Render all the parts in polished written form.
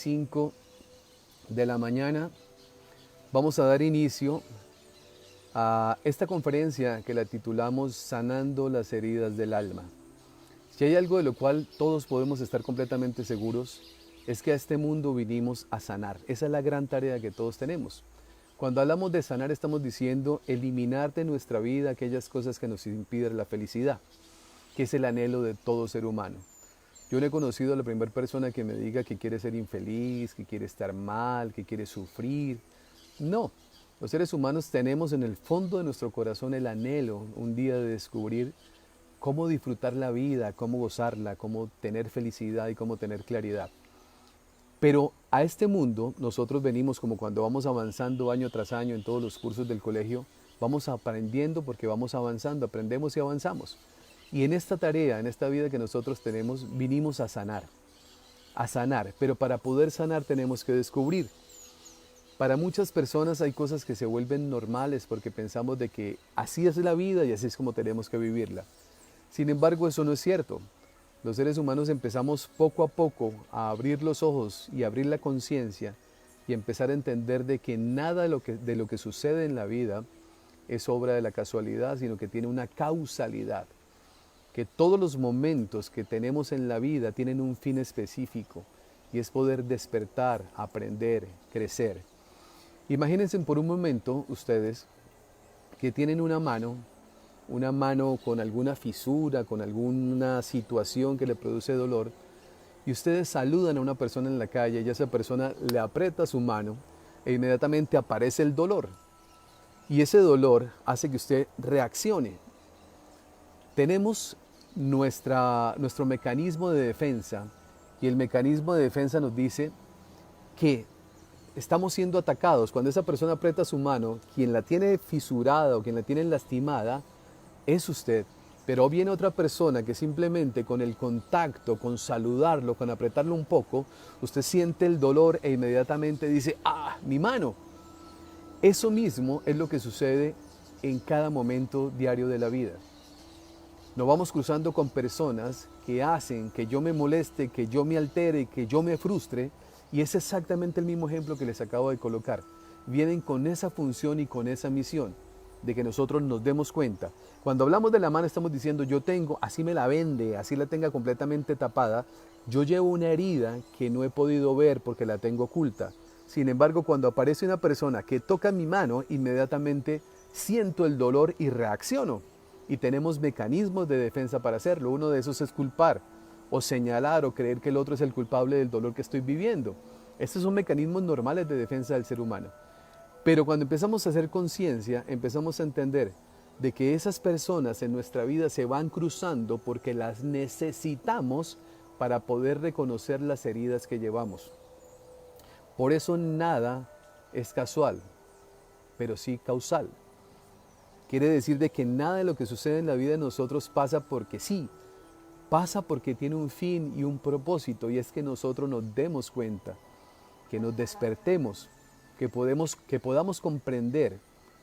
5 de la mañana vamos a dar inicio a esta conferencia que la titulamos Sanando las heridas del alma. Si hay algo de lo cual todos podemos estar completamente seguros, es que a este mundo vinimos a sanar. Esa es la gran tarea que todos tenemos. Cuando hablamos de sanar estamos diciendo eliminar de nuestra vida aquellas cosas que nos impiden la felicidad, que es el anhelo de todo ser humano. Yo no he conocido a la primera persona que me diga que quiere ser infeliz, que quiere estar mal, que quiere sufrir. No, los seres humanos tenemos en el fondo de nuestro corazón el anhelo un día de descubrir cómo disfrutar la vida, cómo gozarla, cómo tener felicidad y cómo tener claridad. Pero a este mundo nosotros venimos como cuando vamos avanzando año tras año en todos los cursos del colegio, vamos aprendiendo porque vamos avanzando, aprendemos y avanzamos. Y en esta tarea, en esta vida que nosotros tenemos, vinimos a sanar, pero para poder sanar tenemos que descubrir. Para muchas personas hay cosas que se vuelven normales porque pensamos de que así es la vida y así es como tenemos que vivirla. Sin embargo, eso no es cierto. Los seres humanos empezamos poco a poco a abrir los ojos y abrir la conciencia y empezar a entender de que nada de lo que sucede en la vida es obra de la casualidad, sino que tiene una causalidad. Que todos los momentos que tenemos en la vida tienen un fin específico y es poder despertar, aprender, crecer. Imagínense por un momento ustedes que tienen una mano con alguna fisura, con alguna situación que le produce dolor, y ustedes saludan a una persona en la calle y esa persona le aprieta su mano e inmediatamente aparece el dolor. Y ese dolor hace que usted reaccione. Tenemos nuestro mecanismo de defensa y el mecanismo de defensa nos dice que estamos siendo atacados. Cuando esa persona aprieta su mano, quien la tiene fisurada o quien la tiene lastimada es usted. Pero viene otra persona que simplemente con el contacto, con saludarlo, con apretarlo un poco, usted siente el dolor e inmediatamente dice, ¡ah, mi mano! Eso mismo es lo que sucede en cada momento diario de la vida. Nos vamos cruzando con personas que hacen que yo me moleste, que yo me altere, que yo me frustre, y es exactamente el mismo ejemplo que les acabo de colocar. Vienen con esa función y con esa misión de que nosotros nos demos cuenta. Cuando hablamos de la mano estamos diciendo yo tengo, así me la vende, así la tenga completamente tapada, yo llevo una herida que no he podido ver porque la tengo oculta. Sin embargo, cuando aparece una persona que toca mi mano, inmediatamente siento el dolor y reacciono. Y tenemos mecanismos de defensa para hacerlo. Uno de esos es culpar, o señalar, o creer que el otro es el culpable del dolor que estoy viviendo. Estos son mecanismos normales de defensa del ser humano. Pero cuando empezamos a hacer conciencia, empezamos a entender de que esas personas en nuestra vida se van cruzando porque las necesitamos para poder reconocer las heridas que llevamos. Por eso nada es casual, pero sí causal. Quiere decir de que nada de lo que sucede en la vida de nosotros pasa porque sí, pasa porque tiene un fin y un propósito, y es que nosotros nos demos cuenta, que nos despertemos, que podamos comprender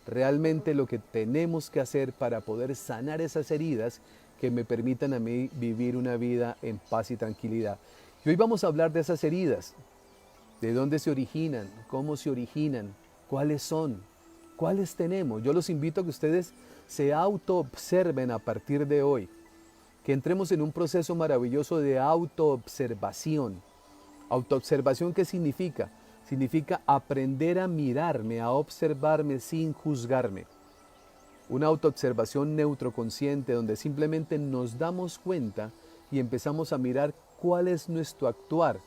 realmente lo que tenemos que hacer para poder sanar esas heridas que me permitan a mí vivir una vida en paz y tranquilidad. Y hoy vamos a hablar de esas heridas, de dónde se originan, cómo se originan, cuáles son, cuáles tenemos. Yo los invito a que ustedes se autoobserven a partir de hoy, que entremos en un proceso maravilloso de autoobservación. ¿Autoobservación qué significa? Significa aprender a mirarme, a observarme sin juzgarme. Una autoobservación neutroconsciente donde simplemente nos damos cuenta y empezamos a mirar cuál es nuestro actuar,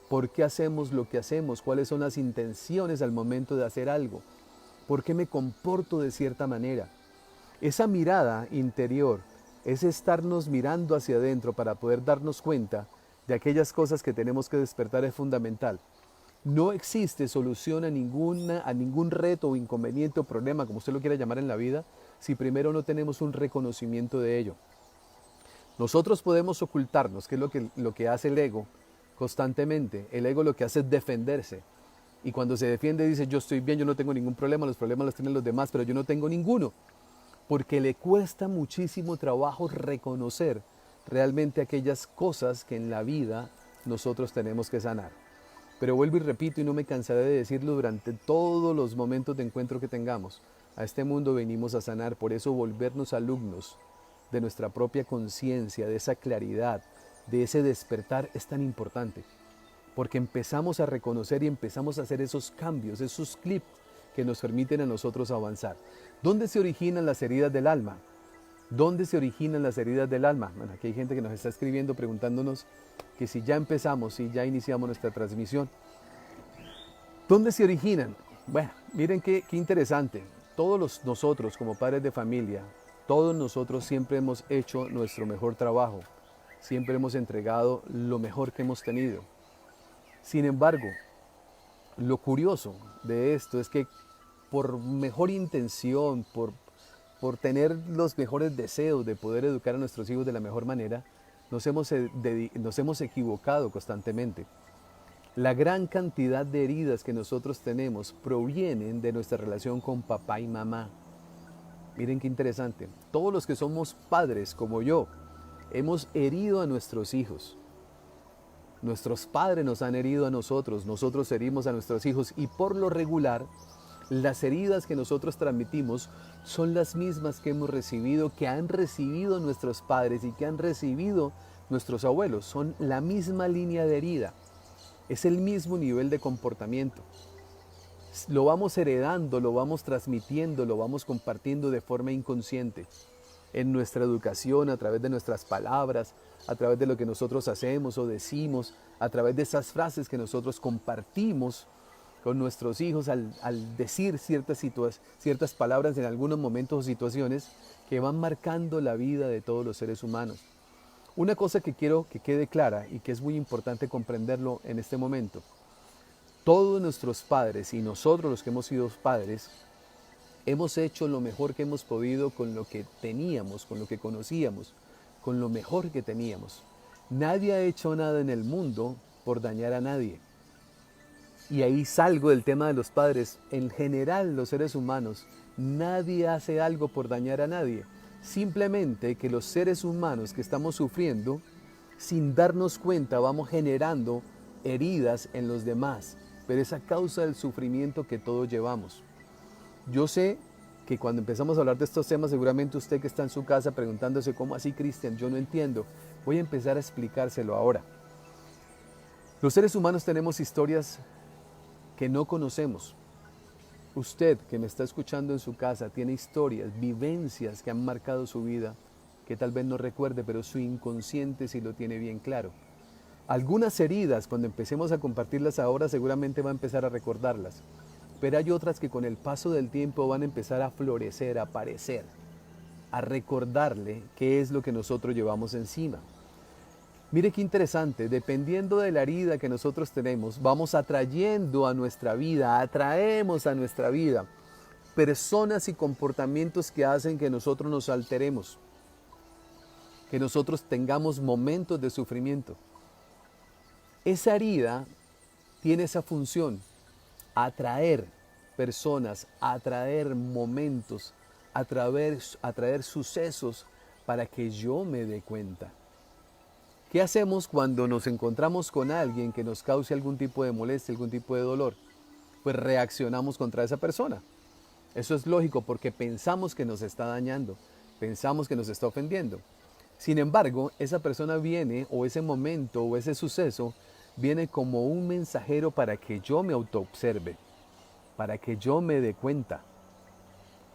por qué hacemos lo que hacemos, cuáles son las intenciones al momento de hacer algo, por qué me comporto de cierta manera. Esa mirada interior es estarnos mirando hacia adentro para poder darnos cuenta de aquellas cosas que tenemos que despertar es fundamental. No existe solución a ningún reto o inconveniente o problema, como usted lo quiera llamar en la vida, si primero no tenemos un reconocimiento de ello. Nosotros podemos ocultarnos, que es lo que hace el ego constantemente. El ego lo que hace es defenderse. Y cuando se defiende dice, yo estoy bien, yo no tengo ningún problema, los problemas los tienen los demás, pero yo no tengo ninguno. Porque le cuesta muchísimo trabajo reconocer realmente aquellas cosas que en la vida nosotros tenemos que sanar. Pero vuelvo y repito y no me cansaré de decirlo durante todos los momentos de encuentro que tengamos. A este mundo venimos a sanar, por eso volvernos alumnos de nuestra propia conciencia, de esa claridad, de ese despertar es tan importante. Porque empezamos a reconocer y empezamos a hacer esos cambios, esos clips que nos permiten a nosotros avanzar. ¿Dónde se originan las heridas del alma? ¿Dónde se originan las heridas del alma? Bueno, aquí hay gente que nos está escribiendo preguntándonos que si ya empezamos, si ya iniciamos nuestra transmisión. ¿Dónde se originan? Bueno, miren qué interesante. Todos nosotros como padres de familia, todos nosotros siempre hemos hecho nuestro mejor trabajo. Siempre hemos entregado lo mejor que hemos tenido. Sin embargo, lo curioso de esto es que por mejor intención, por tener los mejores deseos de poder educar a nuestros hijos de la mejor manera, nos hemos equivocado constantemente. La gran cantidad de heridas que nosotros tenemos provienen de nuestra relación con papá y mamá. Miren qué interesante. Todos los que somos padres, como yo, hemos herido a nuestros hijos. Nuestros padres nos han herido a nosotros, nosotros herimos a nuestros hijos y por lo regular, las heridas que nosotros transmitimos son las mismas que hemos recibido, que han recibido nuestros padres y que han recibido nuestros abuelos. Son la misma línea de herida, es el mismo nivel de comportamiento. Lo vamos heredando, lo vamos transmitiendo, lo vamos compartiendo de forma inconsciente. En nuestra educación, a través de nuestras palabras, a través de lo que nosotros hacemos o decimos, a través de esas frases que nosotros compartimos con nuestros hijos al decir ciertas palabras en algunos momentos o situaciones que van marcando la vida de todos los seres humanos. Una cosa que quiero que quede clara y que es muy importante comprenderlo en este momento. Todos nuestros padres y nosotros los que hemos sido padres, hemos hecho lo mejor que hemos podido con lo que teníamos, con lo que conocíamos, con lo mejor que teníamos. Nadie ha hecho nada en el mundo por dañar a nadie. Y ahí salgo del tema de los padres. En general, los seres humanos, nadie hace algo por dañar a nadie. Simplemente que los seres humanos que estamos sufriendo, sin darnos cuenta, vamos generando heridas en los demás. Pero es a causa del sufrimiento que todos llevamos. Yo sé que cuando empezamos a hablar de estos temas, seguramente usted que está en su casa preguntándose, ¿cómo así, Cristian? Yo no entiendo. Voy a empezar a explicárselo ahora. Los seres humanos tenemos historias que no conocemos. Usted que me está escuchando en su casa tiene historias, vivencias que han marcado su vida, que tal vez no recuerde, pero su inconsciente sí lo tiene bien claro. Algunas heridas, cuando empecemos a compartirlas ahora, seguramente va a empezar a recordarlas. Pero hay otras que con el paso del tiempo van a empezar a florecer, a aparecer, a recordarle qué es lo que nosotros llevamos encima. Mire qué interesante, dependiendo de la herida que nosotros tenemos, vamos atrayendo a nuestra vida, atraemos a nuestra vida personas y comportamientos que hacen que nosotros nos alteremos, que nosotros tengamos momentos de sufrimiento. Esa herida tiene esa función, atraer personas, atraer momentos, atraer sucesos para que yo me dé cuenta. ¿Qué hacemos cuando nos encontramos con alguien que nos cause algún tipo de molestia, algún tipo de dolor? Pues reaccionamos contra esa persona. Eso es lógico porque pensamos que nos está dañando, pensamos que nos está ofendiendo. Sin embargo, esa persona viene, o ese momento, o ese suceso, viene como un mensajero para que yo me autoobserve, para que yo me dé cuenta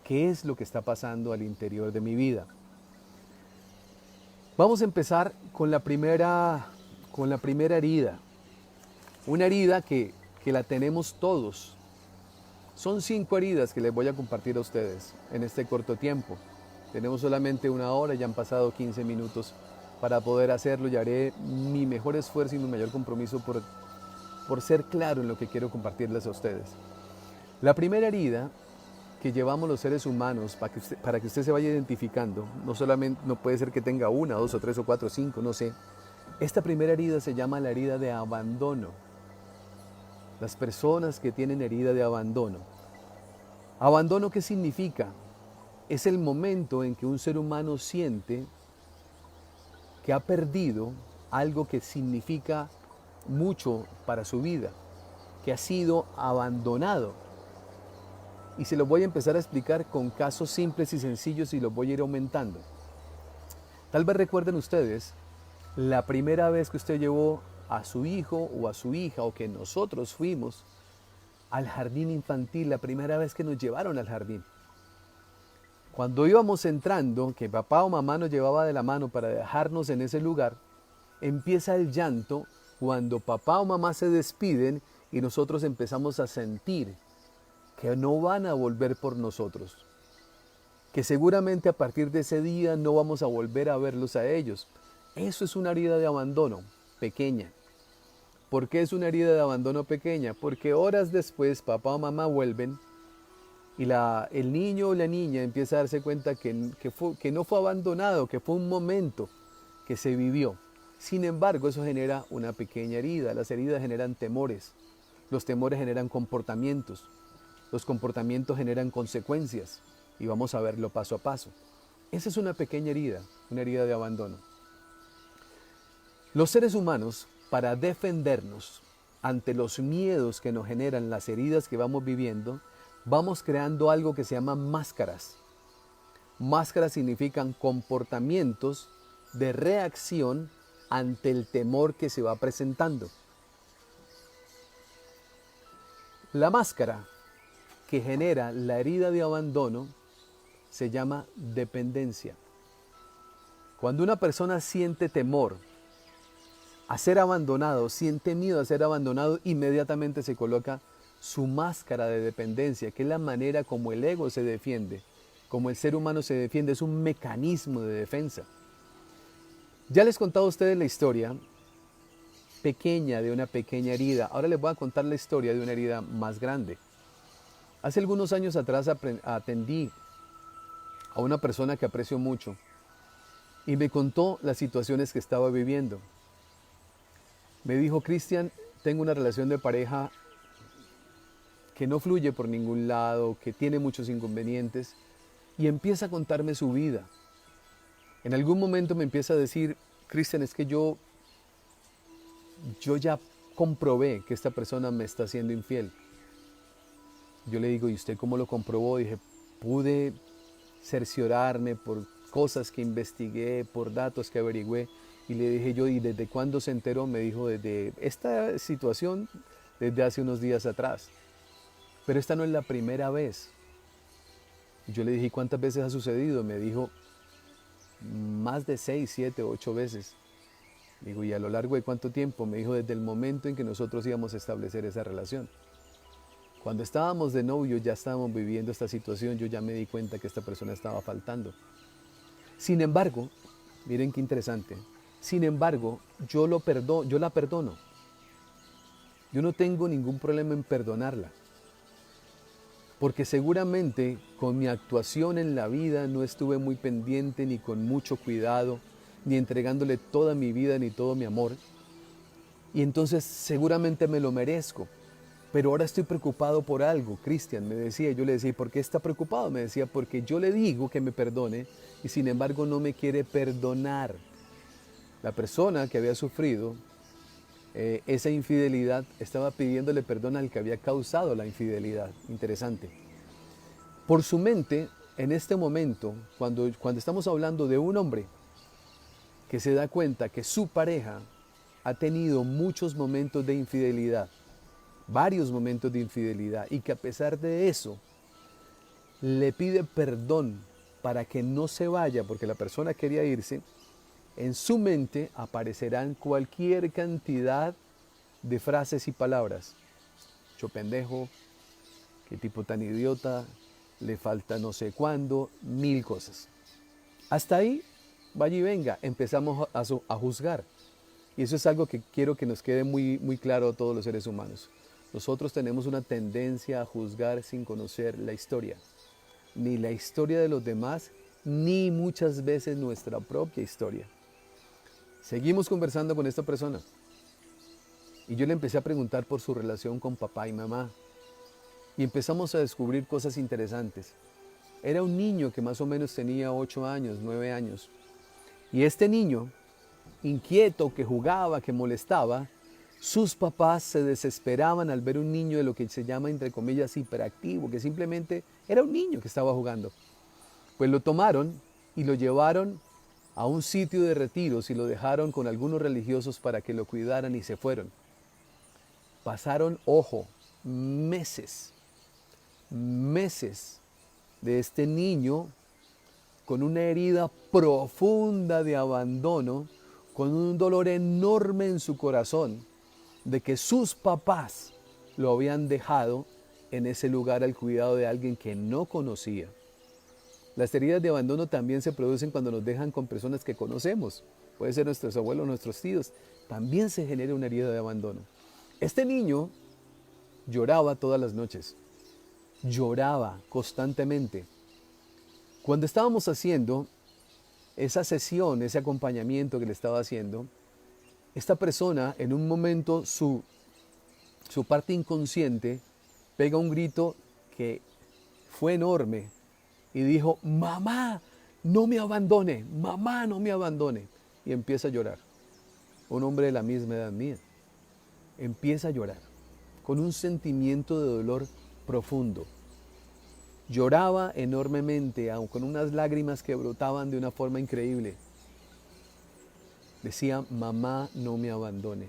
qué es lo que está pasando al interior de mi vida. Vamos a empezar con la primera herida. Una herida que la tenemos todos. Son 5 heridas que les voy a compartir a ustedes en este corto tiempo. Tenemos solamente 1 hora, ya han pasado 15 minutos para poder hacerlo y haré mi mejor esfuerzo y mi mayor compromiso por ser claro en lo que quiero compartirles a ustedes. La primera herida que llevamos los seres humanos, para que usted se vaya identificando, no puede ser que tenga 1, 2 o 3 o 4 o 5, no sé. Esta primera herida se llama la herida de abandono. Las personas que tienen herida de abandono. ¿Abandono qué significa? Es el momento en que un ser humano siente que ha perdido algo que significa mucho para su vida. que ha sido abandonado. Y se los voy a empezar a explicar con casos simples y sencillos y los voy a ir aumentando. Tal vez recuerden ustedes la primera vez que usted llevó a su hijo o a su hija, o que nosotros fuimos al jardín infantil, la primera vez que nos llevaron al jardín. Cuando íbamos entrando, que papá o mamá nos llevaba de la mano para dejarnos en ese lugar, empieza el llanto cuando papá o mamá se despiden y nosotros empezamos a sentir que no van a volver por nosotros, que seguramente a partir de ese día no vamos a volver a verlos a ellos. Eso es una herida de abandono pequeña. ¿Por qué es una herida de abandono pequeña? Porque horas después papá o mamá vuelven y el niño o la niña empieza a darse cuenta que no fue abandonado, que fue un momento que se vivió. Sin embargo, eso genera una pequeña herida. Las heridas generan temores. Los temores generan comportamientos. Los comportamientos generan consecuencias. Y vamos a verlo paso a paso. Esa es una pequeña herida, una herida de abandono. Los seres humanos, para defendernos ante los miedos que nos generan las heridas que vamos viviendo, vamos creando algo que se llama máscaras. Máscaras significan comportamientos de reacción ante el temor que se va presentando. La máscara que genera la herida de abandono se llama dependencia. Cuando una persona siente temor a ser abandonado, siente miedo a ser abandonado, inmediatamente se coloca su máscara de dependencia, que es la manera como el ego se defiende, como el ser humano se defiende, es un mecanismo de defensa. Ya les he contado a ustedes la historia pequeña de una pequeña herida. Ahora les voy a contar la historia de una herida más grande. Hace algunos años atrás atendí a una persona que aprecio mucho y me contó las situaciones que estaba viviendo. Me dijo: Cristian, tengo una relación de pareja que no fluye por ningún lado, que tiene muchos inconvenientes, y empieza a contarme su vida. En algún momento me empieza a decir: Cristian, es que yo ya comprobé que esta persona me está siendo infiel. Yo le digo: ¿y usted cómo lo comprobó? Dije: pude cerciorarme por cosas que investigué, por datos que averigüé. Y le dije yo: ¿y desde cuándo se enteró? Me dijo: desde esta situación, desde hace unos días atrás. Pero esta no es la primera vez. Y yo le dije: ¿cuántas veces ha sucedido? Me dijo: más de 6, 7, 8 veces. Digo: ¿y a lo largo de cuánto tiempo? Me dijo: desde el momento en que nosotros íbamos a establecer esa relación. Cuando estábamos de novio, ya estábamos viviendo esta situación, yo ya me di cuenta que esta persona estaba faltando. Sin embargo, miren qué interesante, sin embargo, yo la perdono. Yo no tengo ningún problema en perdonarla. Porque seguramente con mi actuación en la vida no estuve muy pendiente, ni con mucho cuidado, ni entregándole toda mi vida, ni todo mi amor. Y entonces seguramente me lo merezco. Pero ahora estoy preocupado por algo. Cristian me decía, yo le decía: ¿y por qué está preocupado? Me decía: porque yo le digo que me perdone y sin embargo no me quiere perdonar. La persona que había sufrido esa infidelidad estaba pidiéndole perdón al que había causado la infidelidad. Interesante. Por su mente, en este momento, cuando estamos hablando de un hombre que se da cuenta que su pareja ha tenido muchos momentos de infidelidad, varios momentos de infidelidad, y que a pesar de eso le pide perdón para que no se vaya porque la persona quería irse, en su mente aparecerán cualquier cantidad de frases y palabras. Yo pendejo, qué tipo tan idiota, le falta no sé cuándo, 1000 cosas. Hasta ahí, vaya y venga, empezamos a juzgar. Y eso es algo que quiero que nos quede muy, muy claro a todos los seres humanos. Nosotros tenemos una tendencia a juzgar sin conocer la historia. Ni la historia de los demás, ni muchas veces nuestra propia historia. Seguimos conversando con esta persona. Y yo le empecé a preguntar por su relación con papá y mamá. Y empezamos a descubrir cosas interesantes. Era un niño que más o menos tenía 8 años, 9 años. Y este niño, inquieto, que jugaba, que molestaba, Sus papás se desesperaban al ver un niño de lo que se llama, entre comillas, hiperactivo, que simplemente era un niño que estaba jugando. Pues lo tomaron y lo llevaron a un sitio de retiros y lo dejaron con algunos religiosos para que lo cuidaran y se fueron. Pasaron, ojo, meses, meses de este niño con una herida profunda de abandono, con un dolor enorme en su corazón, de que sus papás lo habían dejado en ese lugar al cuidado de alguien que no conocía. Las heridas de abandono también se producen cuando nos dejan con personas que conocemos. Puede ser nuestros abuelos, nuestros tíos. También se genera una herida de abandono. Este niño lloraba todas las noches. Lloraba constantemente. Cuando estábamos haciendo esa sesión, ese acompañamiento que le estaba haciendo, esta persona en un momento su parte inconsciente pega un grito que fue enorme y dijo: mamá, no me abandone, mamá, no me abandone. Y empieza a llorar. Un hombre de la misma edad mía. Empieza a llorar con un sentimiento de dolor profundo. Lloraba enormemente, aun con unas lágrimas que brotaban de una forma increíble. Decía: mamá, no me abandone.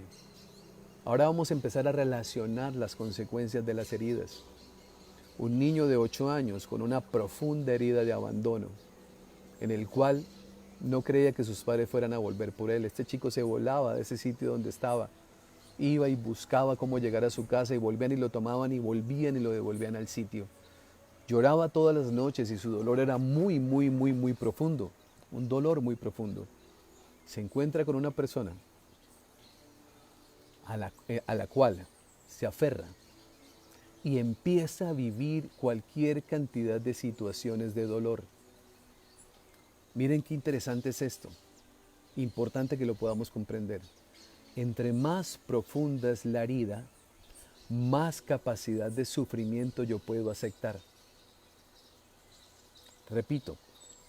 Ahora vamos a empezar a relacionar las consecuencias de las heridas. Un niño de 8 años con una profunda herida de abandono, en el cual no creía que sus padres fueran a volver por él. Este chico se volaba de ese sitio donde estaba. Iba y buscaba cómo llegar a su casa y volvían y lo tomaban y volvían y lo devolvían al sitio. Lloraba todas las noches y su dolor era muy, muy, muy, muy profundo. Un dolor muy profundo. Se encuentra con una persona a la cual se aferra y empieza a vivir cualquier cantidad de situaciones de dolor. Miren qué interesante es esto. Importante que lo podamos comprender. Entre más profunda es la herida, más capacidad de sufrimiento yo puedo aceptar. Repito,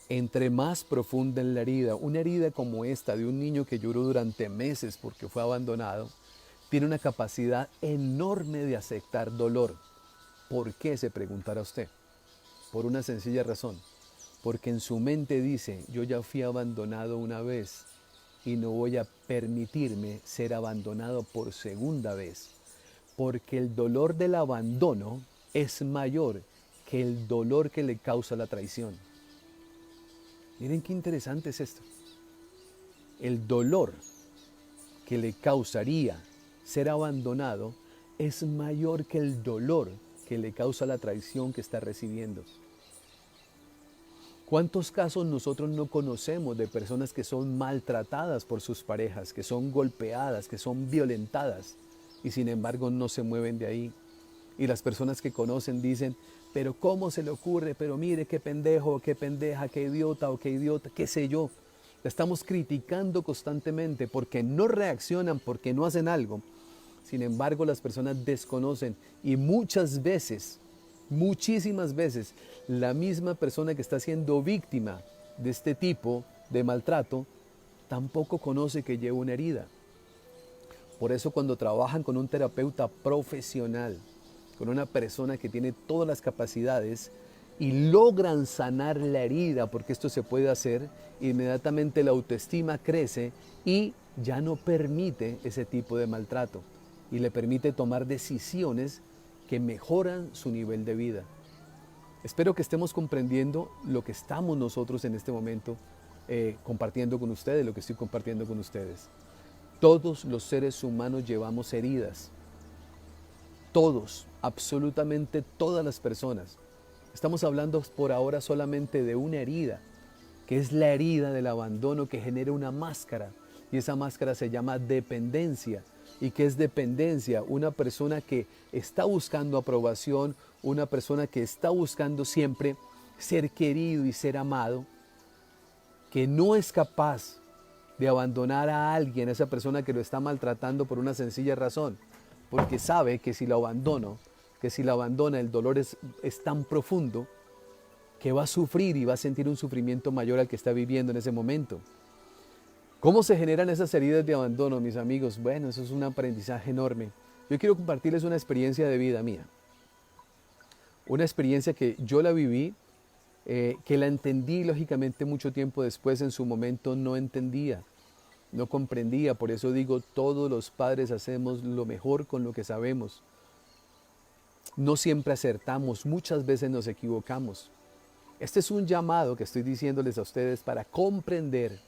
entre más profunda es la herida, una herida como esta de un niño que lloró durante meses porque fue abandonado, tiene una capacidad enorme de aceptar dolor. ¿Por qué? Se preguntará usted. Por una sencilla razón. Porque en su mente dice: yo ya fui abandonado una vez y no voy a permitirme ser abandonado por segunda vez. Porque el dolor del abandono es mayor que el dolor que le causa la traición. Miren qué interesante es esto. El dolor que le causaría ser abandonado es mayor que el dolor que le causa la traición que está recibiendo. ¿Cuántos casos nosotros no conocemos de personas que son maltratadas por sus parejas, que son golpeadas, que son violentadas y sin embargo no se mueven de ahí? Y las personas que conocen dicen: pero ¿cómo se le ocurre? Pero mire qué pendejo, qué pendeja, qué idiota o qué idiota, qué sé yo. La estamos criticando constantemente porque no reaccionan, porque no hacen algo. Sin embargo, las personas desconocen y muchas veces, muchísimas veces, la misma persona que está siendo víctima de este tipo de maltrato tampoco conoce que lleva una herida. Por eso cuando trabajan con un terapeuta profesional, con una persona que tiene todas las capacidades y logran sanar la herida, porque esto se puede hacer, inmediatamente la autoestima crece y ya no permite ese tipo de maltrato y le permite tomar decisiones que mejoran su nivel de vida. Espero que estemos comprendiendo lo que estamos nosotros en este momento compartiendo con ustedes, lo que estoy compartiendo con ustedes. Todos los seres humanos llevamos heridas. Todos, absolutamente todas las personas. Estamos hablando por ahora solamente de una herida, que es la herida del abandono que genera una máscara. Y esa máscara se llama dependencia. ¿Y qué es dependencia? Una persona que está buscando aprobación, una persona que está buscando siempre ser querido y ser amado, que no es capaz de abandonar a alguien, a esa persona que lo está maltratando por una sencilla razón, porque sabe que si lo abandono, que si lo abandona el dolor es tan profundo que va a sufrir y va a sentir un sufrimiento mayor al que está viviendo en ese momento. ¿Cómo se generan esas heridas de abandono, mis amigos? Bueno, eso es un aprendizaje enorme. Yo quiero compartirles una experiencia de vida mía. Una experiencia que yo la viví, que la entendí lógicamente mucho tiempo después, en su momento no entendía, no comprendía. Por eso digo, todos los padres hacemos lo mejor con lo que sabemos. No siempre acertamos, muchas veces nos equivocamos. Este es un llamado que estoy diciéndoles a ustedes para comprender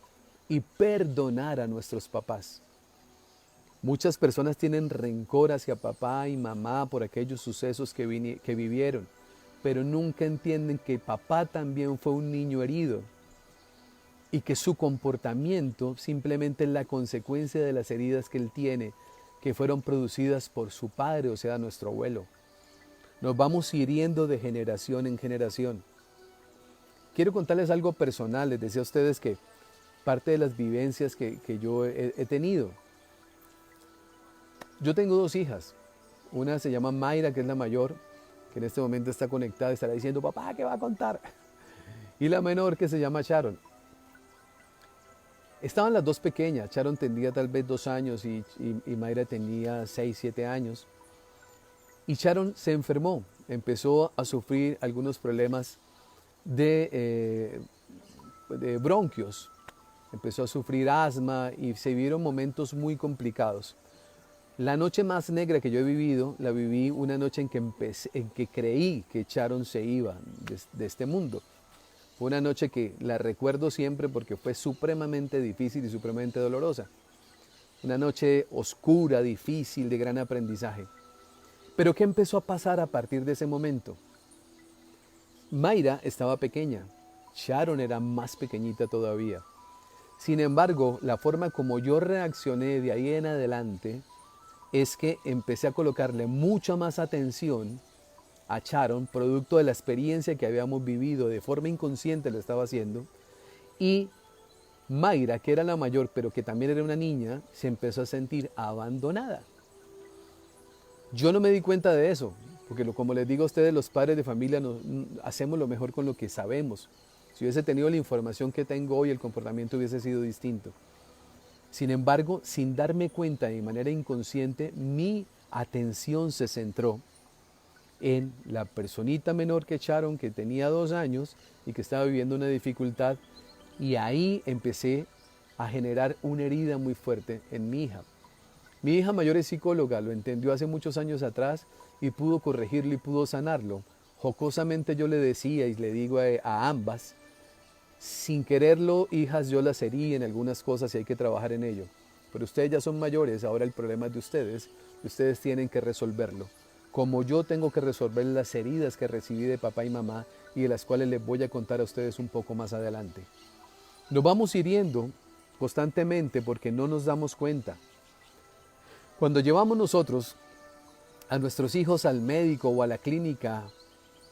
y perdonar a nuestros papás. Muchas personas tienen rencor hacia papá y mamá por aquellos sucesos que vivieron, pero nunca entienden que papá también fue un niño herido y que su comportamiento simplemente es la consecuencia de las heridas que él tiene, que fueron producidas por su padre, o sea, nuestro abuelo. Nos vamos hiriendo de generación en generación. Quiero contarles algo personal. Les decía a ustedes que parte de las vivencias que yo he tenido. Yo tengo 2 hijas. Una se llama Mayra, que es la mayor, que en este momento está conectada y estará diciendo, papá, ¿qué va a contar? Y la menor, que se llama Sharon. Estaban las 2 pequeñas. Sharon tenía tal vez 2 años y Mayra tenía 6, 7 años. Y Sharon se enfermó, empezó a sufrir algunos problemas de bronquios, empezó a sufrir asma y se vivieron momentos muy complicados. La noche más negra que yo he vivido, la viví una noche en que creí que Sharon se iba de este mundo. Fue una noche que la recuerdo siempre porque fue supremamente difícil y supremamente dolorosa. Una noche oscura, difícil, de gran aprendizaje. Pero ¿qué empezó a pasar a partir de ese momento? Mayra estaba pequeña, Sharon era más pequeñita todavía. Sin embargo, la forma como yo reaccioné de ahí en adelante es que empecé a colocarle mucha más atención a Sharon, producto de la experiencia que habíamos vivido, de forma inconsciente lo estaba haciendo, y Mayra, que era la mayor, pero que también era una niña, se empezó a sentir abandonada. Yo no me di cuenta de eso, porque como les digo a ustedes, los padres de familia hacemos lo mejor con lo que sabemos. Si hubiese tenido la información que tengo hoy, el comportamiento hubiese sido distinto. Sin embargo, sin darme cuenta de manera inconsciente, mi atención se centró en la personita menor que Sharon, que tenía 2 años y que estaba viviendo una dificultad, y ahí empecé a generar una herida muy fuerte en mi hija. Mi hija mayor es psicóloga, lo entendió hace muchos años atrás y pudo corregirlo y pudo sanarlo. Jocosamente yo le decía y le digo a ambas, sin quererlo, hijas, yo las herí en algunas cosas y hay que trabajar en ello. Pero ustedes ya son mayores, ahora el problema es de ustedes y ustedes tienen que resolverlo. Como yo tengo que resolver las heridas que recibí de papá y mamá y de las cuales les voy a contar a ustedes un poco más adelante. Nos vamos hiriendo constantemente porque no nos damos cuenta. Cuando llevamos nosotros a nuestros hijos al médico o a la clínica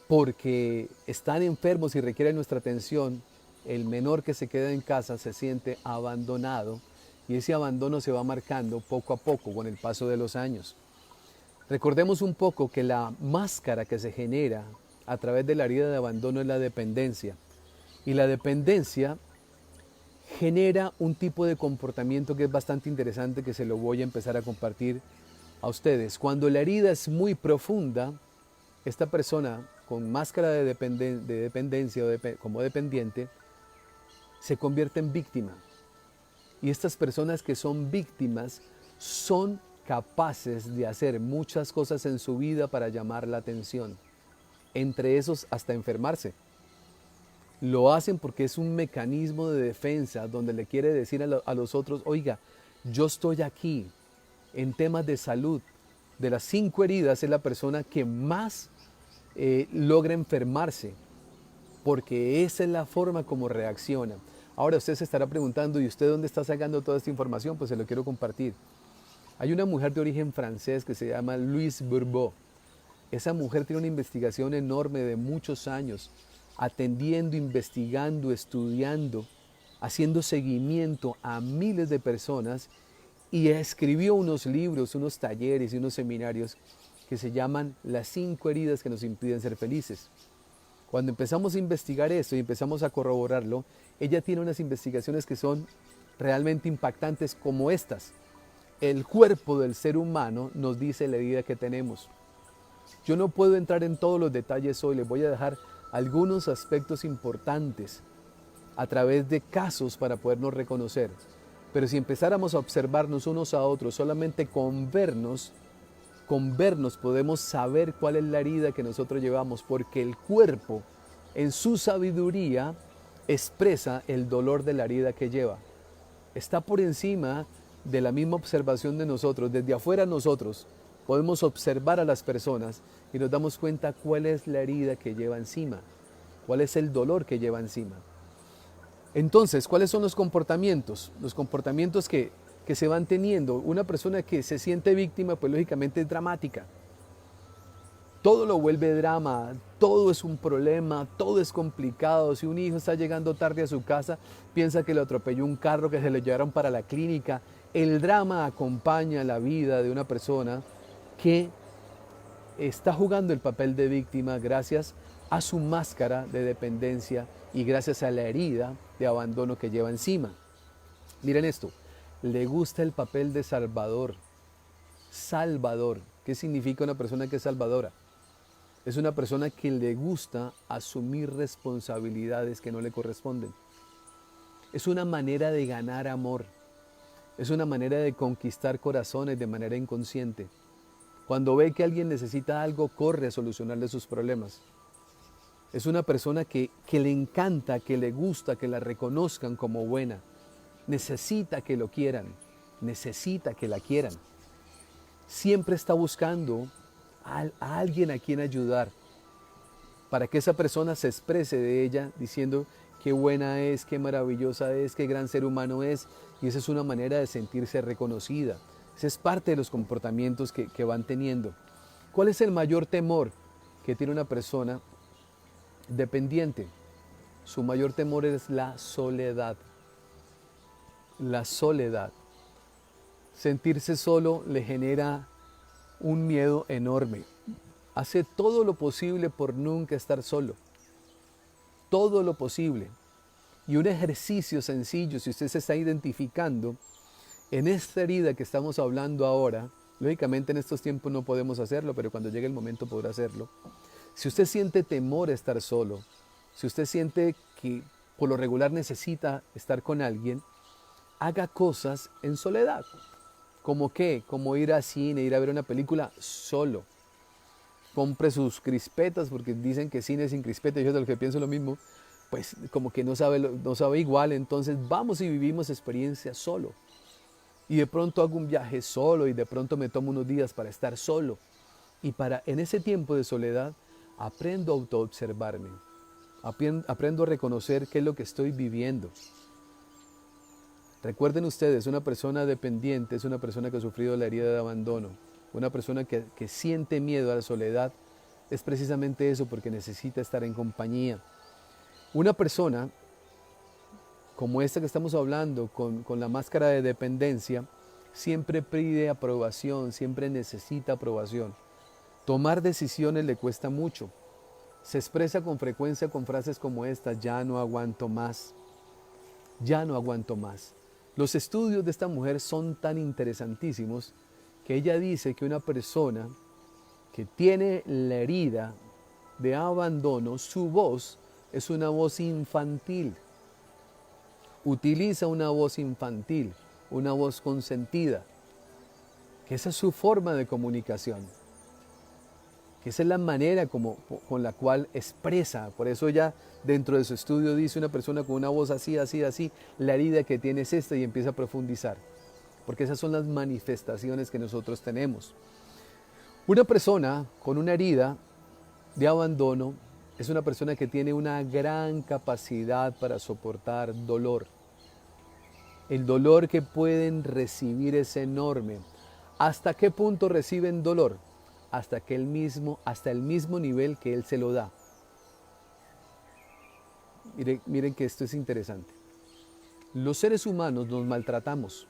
porque están enfermos y requieren nuestra atención, el menor que se queda en casa se siente abandonado y ese abandono se va marcando poco a poco con el paso de los años. Recordemos un poco que la máscara que se genera a través de la herida de abandono es la dependencia. Y la dependencia genera un tipo de comportamiento que es bastante interesante, que se lo voy a empezar a compartir a ustedes. Cuando la herida es muy profunda, esta persona con máscara de dependencia o como dependiente se convierte en víctima. Y estas personas que son víctimas son capaces de hacer muchas cosas en su vida para llamar la atención. Entre esos hasta enfermarse. Lo hacen porque es un mecanismo de defensa donde le quiere decir a los otros, oiga, yo estoy aquí en temas de salud. De las 5 heridas es la persona que más logra enfermarse, porque esa es la forma como reacciona. Ahora usted se estará preguntando, ¿y usted dónde está sacando toda esta información? Pues se lo quiero compartir. Hay una mujer de origen francés que se llama Louise Bourbeau. Esa mujer tiene una investigación enorme de muchos años, atendiendo, investigando, estudiando, haciendo seguimiento a miles de personas, y escribió unos libros, unos talleres y unos seminarios que se llaman Las 5 heridas que nos impiden ser felices. Cuando empezamos a investigar esto y empezamos a corroborarlo, ella tiene unas investigaciones que son realmente impactantes como estas. El cuerpo del ser humano nos dice la herida que tenemos. Yo no puedo entrar en todos los detalles hoy, les voy a dejar algunos aspectos importantes a través de casos para podernos reconocer. Pero si empezáramos a observarnos unos a otros, solamente con vernos podemos saber cuál es la herida que nosotros llevamos, porque el cuerpo en su sabiduría expresa el dolor de la herida que lleva. Está por encima de la misma observación de nosotros. Desde afuera nosotros podemos observar a las personas y nos damos cuenta cuál es la herida que lleva encima, cuál es el dolor que lleva encima. Entonces, ¿cuáles son los comportamientos? Los comportamientos que se van teniendo. Una persona que se siente víctima, pues lógicamente es dramática. Todo lo vuelve drama, todo es un problema, todo es complicado. Si un hijo está llegando tarde a su casa, piensa que le atropelló un carro, que se lo llevaron para la clínica. El drama acompaña la vida de una persona que está jugando el papel de víctima gracias a su máscara de dependencia y gracias a la herida de abandono que lleva encima. Miren esto, le gusta el papel de salvador. Salvador, ¿qué significa una persona que es salvadora? Es una persona que le gusta asumir responsabilidades que no le corresponden. Es una manera de ganar amor. Es una manera de conquistar corazones de manera inconsciente. Cuando ve que alguien necesita algo, corre a solucionarle sus problemas. Es una persona que le encanta, que le gusta, que la reconozcan como buena. Necesita que lo quieran, necesita que la quieran. Siempre está buscando a alguien a quien ayudar para que esa persona se exprese de ella diciendo qué buena es, qué maravillosa es, qué gran ser humano es. Y esa es una manera de sentirse reconocida. Esa es parte de los comportamientos que van teniendo. ¿Cuál es el mayor temor que tiene una persona dependiente? Su mayor temor es la soledad. La soledad. Sentirse solo le genera un miedo enorme. Hace todo lo posible por nunca estar solo. Todo lo posible. Y un ejercicio sencillo, si usted se está identificando en esta herida que estamos hablando ahora, lógicamente en estos tiempos no podemos hacerlo, pero cuando llegue el momento podrá hacerlo. Si usted siente temor a estar solo, si usted siente que por lo regular necesita estar con alguien, haga cosas en soledad. ¿Cómo qué? Como ir al cine, ir a ver una película solo. Compre sus crispetas, porque dicen que cine sin crispetas, yo de lo que pienso lo mismo, pues como que no sabe igual, entonces vamos y vivimos experiencias solo. Y de pronto hago un viaje solo y de pronto me tomo unos días para estar solo. Y en ese tiempo de soledad aprendo a autoobservarme, aprendo a reconocer qué es lo que estoy viviendo. Recuerden ustedes, una persona dependiente es una persona que ha sufrido la herida de abandono. Una persona que siente miedo a la soledad es precisamente eso, porque necesita estar en compañía. Una persona como esta que estamos hablando, con la máscara de dependencia, siempre pide aprobación, siempre necesita aprobación. Tomar decisiones le cuesta mucho. Se expresa con frecuencia con frases como esta: ya no aguanto más, ya no aguanto más. Los estudios de esta mujer son tan interesantísimos que ella dice que una persona que tiene la herida de abandono, su voz es una voz infantil. Utiliza una voz infantil, una voz consentida, que esa es su forma de comunicación, que esa es la manera con la cual expresa. Por eso ella dentro de su estudio dice: una persona con una voz así, así, así, la herida que tiene es esta, y empieza a profundizar, porque esas son las manifestaciones que nosotros tenemos. Una persona con una herida de abandono es una persona que tiene una gran capacidad para soportar dolor. El dolor que pueden recibir es enorme. ¿Hasta qué punto reciben dolor? Hasta el mismo nivel que él se lo da. Miren que esto es interesante. Los seres humanos nos maltratamos.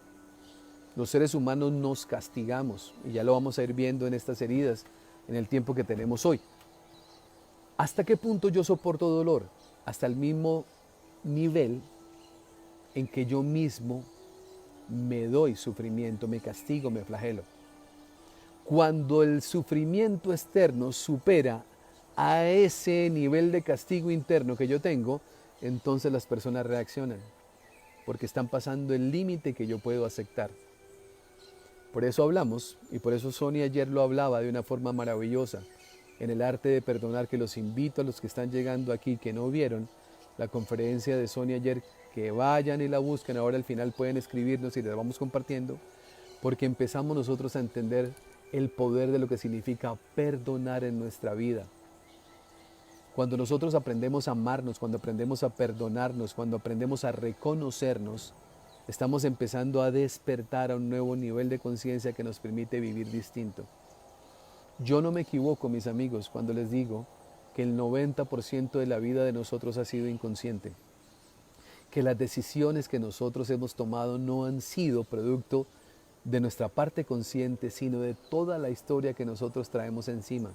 Los seres humanos nos castigamos. Y ya lo vamos a ir viendo en estas heridas en el tiempo que tenemos hoy. ¿Hasta qué punto yo soporto dolor? Hasta el mismo nivel en que yo mismo me doy sufrimiento, me castigo, me flagelo. Cuando el sufrimiento externo supera a ese nivel de castigo interno que yo tengo, entonces las personas reaccionan, porque están pasando el límite que yo puedo aceptar. Por eso hablamos, y por eso Sonia ayer lo hablaba de una forma maravillosa, en el arte de perdonar, que los invito a los que están llegando aquí, que no vieron la conferencia de Sonia ayer, que vayan y la busquen. Ahora al final pueden escribirnos y les vamos compartiendo, porque empezamos nosotros a entender el poder de lo que significa perdonar en nuestra vida. Cuando nosotros aprendemos a amarnos, cuando aprendemos a perdonarnos, cuando aprendemos a reconocernos, estamos empezando a despertar a un nuevo nivel de conciencia que nos permite vivir distinto. Yo no me equivoco, mis amigos, cuando les digo que el 90% de la vida de nosotros ha sido inconsciente, que las decisiones que nosotros hemos tomado no han sido producto de nuestra parte consciente, sino de toda la historia que nosotros traemos encima.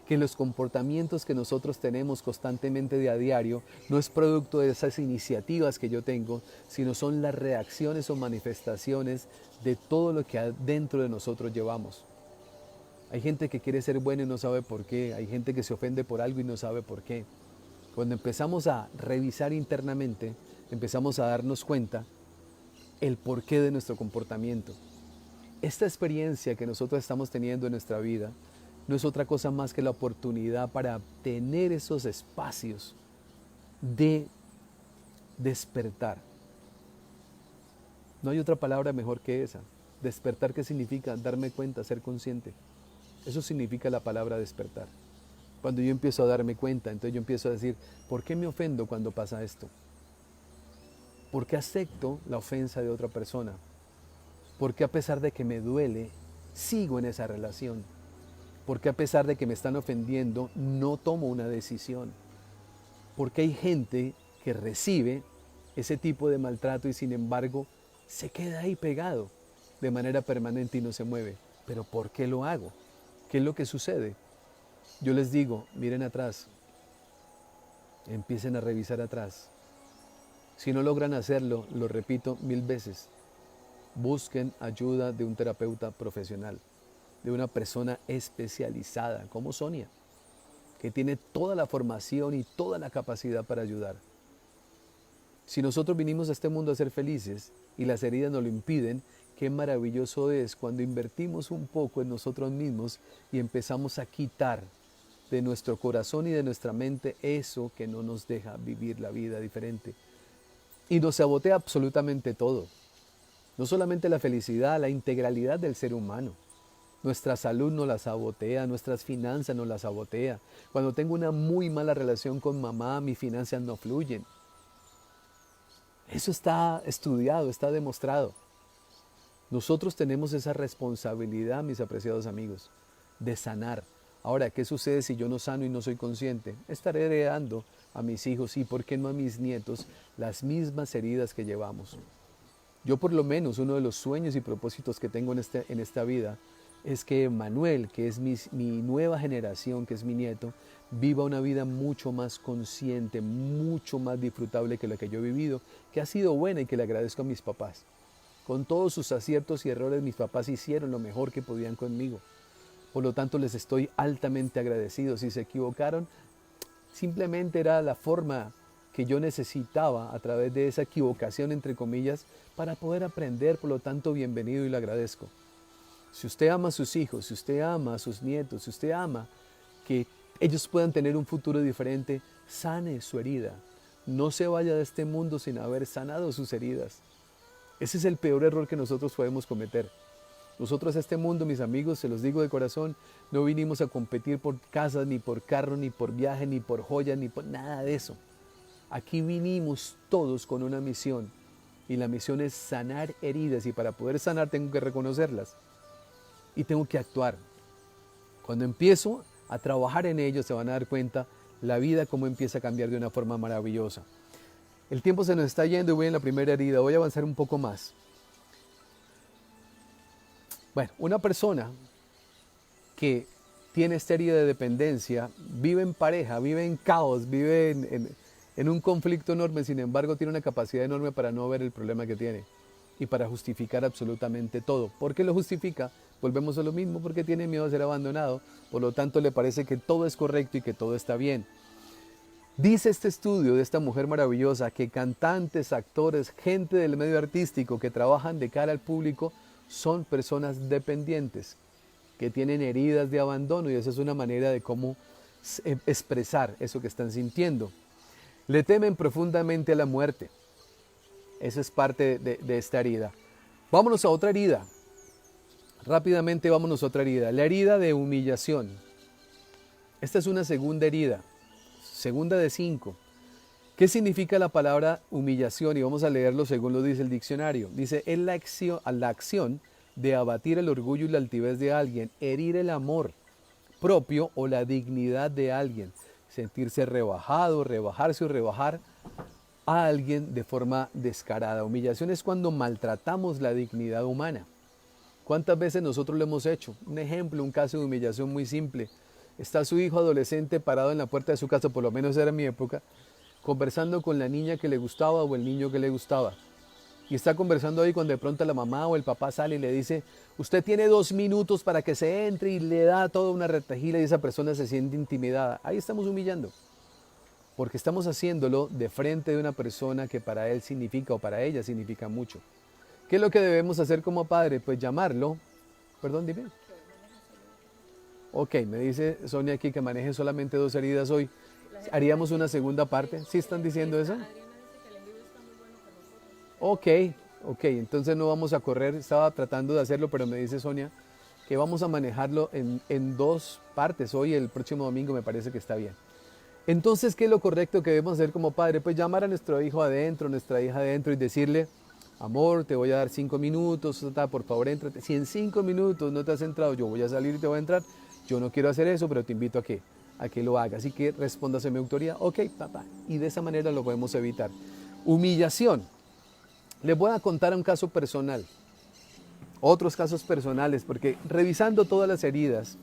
Que los comportamientos que nosotros tenemos constantemente de a diario no es producto de esas iniciativas que yo tengo, sino son las reacciones o manifestaciones de todo lo que adentro de nosotros llevamos. Hay gente que quiere ser buena y no sabe por qué, hay gente que se ofende por algo y no sabe por qué. Cuando empezamos a revisar internamente, empezamos a darnos cuenta el porqué de nuestro comportamiento. Esta experiencia que nosotros estamos teniendo en nuestra vida no es otra cosa más que la oportunidad para tener esos espacios de despertar. No hay otra palabra mejor que esa. Despertar, ¿qué significa? Darme cuenta, ser consciente. Eso significa la palabra despertar. Cuando yo empiezo a darme cuenta, entonces yo empiezo a decir, ¿por qué me ofendo cuando pasa esto? ¿Por qué acepto la ofensa de otra persona? ¿Por qué a pesar de que me duele, sigo en esa relación? ¿Por qué a pesar de que me están ofendiendo, no tomo una decisión? ¿Por qué hay gente que recibe ese tipo de maltrato y sin embargo se queda ahí pegado de manera permanente y no se mueve? ¿Pero por qué lo hago? ¿Qué es lo que sucede? Yo les digo, miren atrás, empiecen a revisar atrás. Si no logran hacerlo, lo repito 1000 veces, busquen ayuda de un terapeuta profesional, de una persona especializada como Sonia, que tiene toda la formación y toda la capacidad para ayudar. Si nosotros vinimos a este mundo a ser felices y las heridas nos lo impiden, qué maravilloso es cuando invertimos un poco en nosotros mismos y empezamos a quitar de nuestro corazón y de nuestra mente eso que no nos deja vivir la vida diferente. Y nos sabotea absolutamente todo. No solamente la felicidad, la integralidad del ser humano. Nuestra salud nos la sabotea, nuestras finanzas nos la sabotea. Cuando tengo una muy mala relación con mamá, mis finanzas no fluyen. Eso está estudiado, está demostrado. Nosotros tenemos esa responsabilidad, mis apreciados amigos, de sanar. Ahora, ¿qué sucede si yo no sano y no soy consciente? Estaré heredando a mis hijos y, ¿por qué no a mis nietos, las mismas heridas que llevamos? Yo por lo menos uno de los sueños y propósitos que tengo en esta vida es que Manuel, que es mi nueva generación, que es mi nieto, viva una vida mucho más consciente, mucho más disfrutable que la que yo he vivido, que ha sido buena y que le agradezco a mis papás. Con todos sus aciertos y errores, mis papás hicieron lo mejor que podían conmigo. Por lo tanto, les estoy altamente agradecido. Si se equivocaron, simplemente era la forma que yo necesitaba a través de esa equivocación, entre comillas, para poder aprender. Por lo tanto, bienvenido y le agradezco. Si usted ama a sus hijos, si usted ama a sus nietos, si usted ama que ellos puedan tener un futuro diferente, sane su herida. No se vaya de este mundo sin haber sanado sus heridas. Ese es el peor error que nosotros podemos cometer. Nosotros a este mundo, mis amigos, se los digo de corazón, no vinimos a competir por casas, ni por carro, ni por viaje, ni por joyas, ni por nada de eso. Aquí vinimos todos con una misión, y la misión es sanar heridas, y para poder sanar tengo que reconocerlas, y tengo que actuar. Cuando empiezo a trabajar en ello, se van a dar cuenta la vida cómo empieza a cambiar de una forma maravillosa. El tiempo se nos está yendo y voy en la primera herida, voy a avanzar un poco más. Bueno, una persona que tiene esta herida de dependencia, vive en pareja, vive en caos, vive en un conflicto enorme, sin embargo tiene una capacidad enorme para no ver el problema que tiene. y para justificar absolutamente todo. ¿Por qué lo justifica? Volvemos a lo mismo, porque tiene miedo a ser abandonado, por lo tanto le parece que todo es correcto y que todo está bien. Dice este estudio de esta mujer maravillosa que cantantes, actores, gente del medio artístico que trabajan de cara al público son personas dependientes, que tienen heridas de abandono, y esa es una manera de cómo expresar eso que están sintiendo. Le temen profundamente a la muerte. Esa es parte de esta herida. Vámonos a otra herida. Rápidamente vámonos a otra herida. La herida de humillación. Esta es una segunda herida. Segunda de 5. ¿Qué significa la palabra humillación? Y vamos a leerlo según lo dice el diccionario. Dice, es la acción de abatir el orgullo y la altivez de alguien, herir el amor propio o la dignidad de alguien, sentirse rebajado, rebajarse o rebajar a alguien de forma descarada. Humillación es cuando maltratamos la dignidad humana. ¿Cuántas veces nosotros lo hemos hecho? Un ejemplo, un caso de humillación muy simple. Está su hijo adolescente parado en la puerta de su casa, por lo menos era mi época, conversando con la niña que le gustaba o el niño que le gustaba. Y está conversando ahí cuando de pronto la mamá o el papá sale y le dice, usted tiene 2 minutos para que se entre, y le da toda una retajila y esa persona se siente intimidada. Ahí estamos humillando, porque estamos haciéndolo de frente de una persona que para él significa o para ella significa mucho. ¿Qué es lo que debemos hacer como padre? Pues llamarlo. Perdón, dime. Ok, me dice Sonia aquí que maneje solamente 2 heridas hoy. ¿Haríamos una segunda parte? ¿Sí están diciendo eso? Ok, entonces no vamos a correr, estaba tratando de hacerlo, pero me dice Sonia que vamos a manejarlo en 2 partes, hoy y el próximo domingo, me parece que está bien. Entonces, ¿qué es lo correcto que debemos hacer como padre? Pues llamar a nuestro hijo adentro, nuestra hija adentro y decirle, amor, te voy a dar 5 minutos, por favor, éntrate. Si en 5 minutos no te has entrado, yo voy a salir y te voy a entrar. Yo no quiero hacer eso, pero te invito a que lo hagas. Así que respóndase mi autoría, ok, papá. Y de esa manera lo podemos evitar. Humillación. Les voy a contar un caso personal, otros casos personales, porque revisando todas las heridas,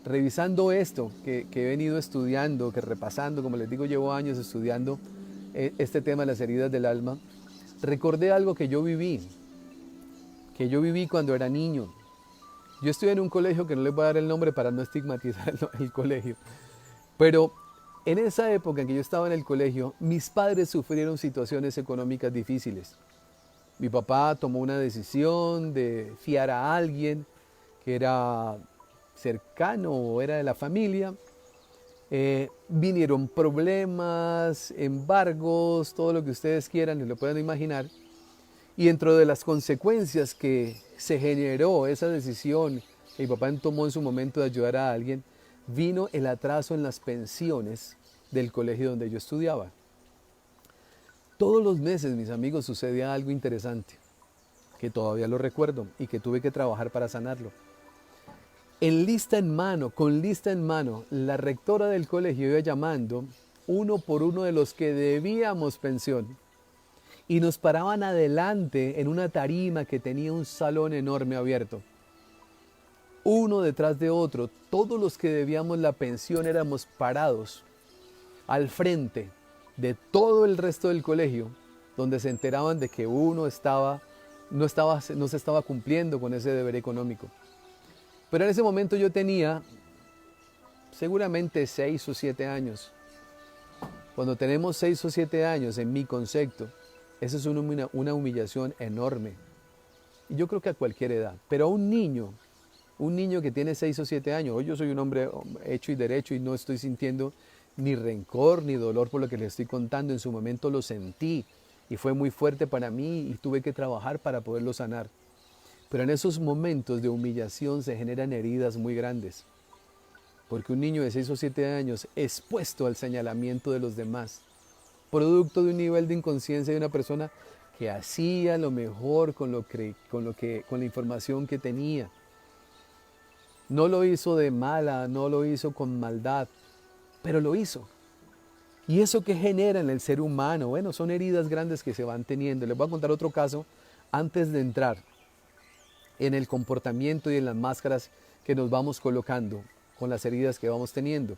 revisando esto que he venido estudiando, que repasando, como les digo, llevo años estudiando este tema de las heridas del alma, recordé algo que yo viví cuando era niño. Yo estudié en un colegio que no les voy a dar el nombre para no estigmatizar el colegio, pero en esa época en que yo estaba en el colegio, mis padres sufrieron situaciones económicas difíciles. Mi papá tomó una decisión de fiar a alguien que era cercano o era de la familia. Vinieron problemas, embargos, todo lo que ustedes quieran y lo puedan imaginar. Y dentro de las consecuencias que se generó esa decisión que mi papá tomó en su momento de ayudar a alguien, vino el atraso en las pensiones del colegio donde yo estudiaba. Todos los meses, mis amigos, sucedía algo interesante, que todavía lo recuerdo y que tuve que trabajar para sanarlo. En lista en mano, con lista en mano, la rectora del colegio iba llamando uno por uno de los que debíamos pensión y nos paraban adelante en una tarima que tenía un salón enorme abierto. Uno detrás de otro, todos los que debíamos la pensión éramos parados al frente de todo el resto del colegio, donde se enteraban de que uno no se estaba cumpliendo con ese deber económico. Pero en ese momento yo tenía seguramente 6 o 7 años. Cuando tenemos 6 o 7 años, en mi concepto, eso es una humillación enorme. Y yo creo que a cualquier edad. Pero a un niño que tiene 6 o 7 años, hoy yo soy un hombre hecho y derecho y no estoy sintiendo ni rencor ni dolor por lo que les estoy contando. En su momento lo sentí y fue muy fuerte para mí y tuve que trabajar para poderlo sanar. Pero en esos momentos de humillación se generan heridas muy grandes. Porque un niño de 6 o 7 años expuesto al señalamiento de los demás, producto de un nivel de inconsciencia de una persona que hacía lo mejor con la información que tenía. No lo hizo de mala, no lo hizo con maldad, pero lo hizo. ¿Y eso qué genera en el ser humano? Bueno, son heridas grandes que se van teniendo. Les voy a contar otro caso antes de entrar en el comportamiento y en las máscaras que nos vamos colocando con las heridas que vamos teniendo.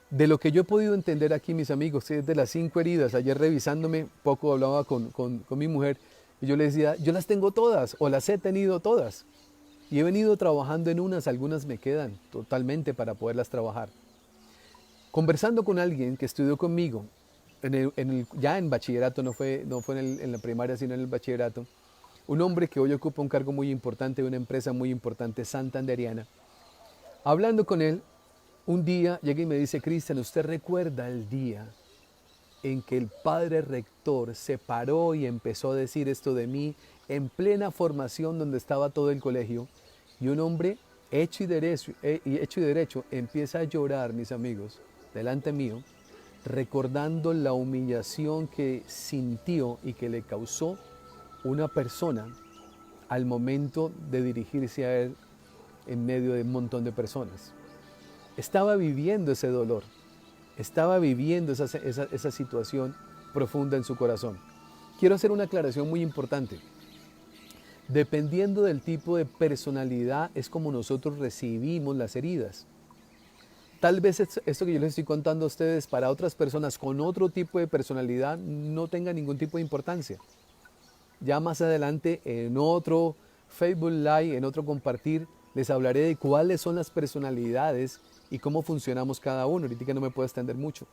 De lo que yo he podido entender aquí, mis amigos, es de las 5 heridas. Ayer revisándome, poco hablaba con mi mujer Y yo le decía, yo las tengo todas o las he tenido todas. Y he venido trabajando en unas, algunas me quedan totalmente para poderlas trabajar. Conversando con alguien que estudió conmigo, ya en bachillerato, no fue en la primaria, sino en el bachillerato, un hombre que hoy ocupa un cargo muy importante de una empresa muy importante, santanderiana. Hablando con él, un día llega y me dice, Cristian, ¿usted recuerda el día en que el padre rector se paró y empezó a decir esto de mí en plena formación donde estaba todo el colegio? Y un hombre hecho y derecho empieza a llorar, mis amigos, delante mío, recordando la humillación que sintió y que le causó una persona al momento de dirigirse a él en medio de un montón de personas. Estaba viviendo ese dolor, estaba viviendo esa situación profunda en su corazón. Quiero hacer una aclaración muy importante. Dependiendo del tipo de personalidad es como nosotros recibimos las heridas. Tal vez esto que yo les estoy contando a ustedes para otras personas con otro tipo de personalidad no tenga ningún tipo de importancia. Ya más adelante en otro Facebook Live, en otro compartir, les hablaré de cuáles son las personalidades y cómo funcionamos cada uno. Ahorita no me puedo extender mucho.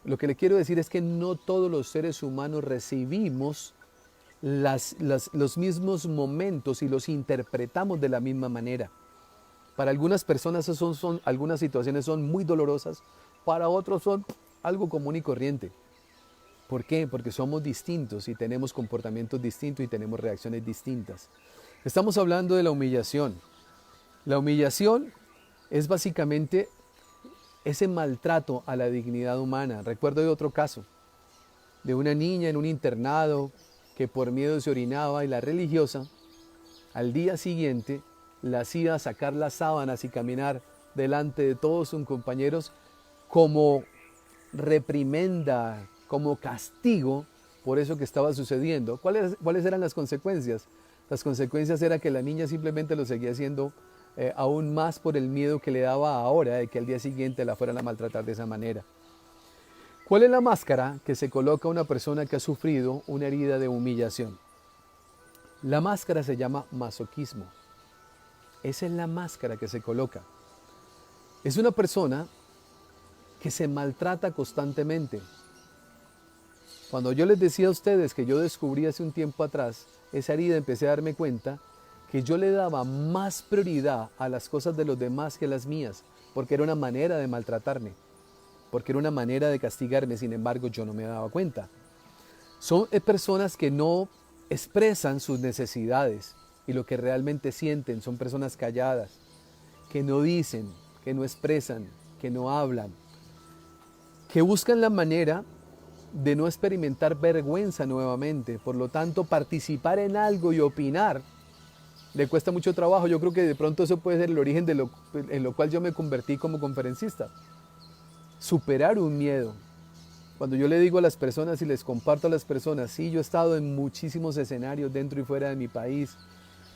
Lo que le quiero decir es que no todos los seres humanos recibimos los mismos momentos y los interpretamos de la misma manera. Para algunas personas algunas situaciones son muy dolorosas, para otros son algo común y corriente. ¿Por qué? Porque somos distintos y tenemos comportamientos distintos y tenemos reacciones distintas. Estamos hablando de la humillación. La humillación es básicamente ese maltrato a la dignidad humana. Recuerdo de otro caso, de una niña en un internado que por miedo se orinaba y la religiosa, al día siguiente, la hacía sacar las sábanas y caminar delante de todos sus compañeros como reprimenda, como castigo por eso que estaba sucediendo. ¿Cuáles eran las consecuencias? Las consecuencias era que la niña simplemente lo seguía haciendo aún más por el miedo que le daba ahora de que al día siguiente la fueran a maltratar de esa manera. ¿Cuál es la máscara que se coloca a una persona que ha sufrido una herida de humillación? La máscara se llama masoquismo. Esa es la máscara que se coloca. Es una persona que se maltrata constantemente. Cuando yo les decía a ustedes que yo descubrí hace un tiempo atrás esa herida, empecé a darme cuenta que yo le daba más prioridad a las cosas de los demás que a las mías, porque era una manera de maltratarme, porque era una manera de castigarme. Sin embargo, yo no me daba cuenta. Son personas que no expresan sus necesidades y lo que realmente sienten. Son personas calladas, que no dicen, que no expresan, que no hablan, que buscan la manera de no experimentar vergüenza nuevamente. Por lo tanto, participar en algo y opinar le cuesta mucho trabajo. Yo creo que de pronto eso puede ser el origen en lo cual yo me convertí como conferencista. Superar un miedo. Cuando yo le digo a las personas y les comparto a las personas, sí, yo he estado en muchísimos escenarios dentro y fuera de mi país.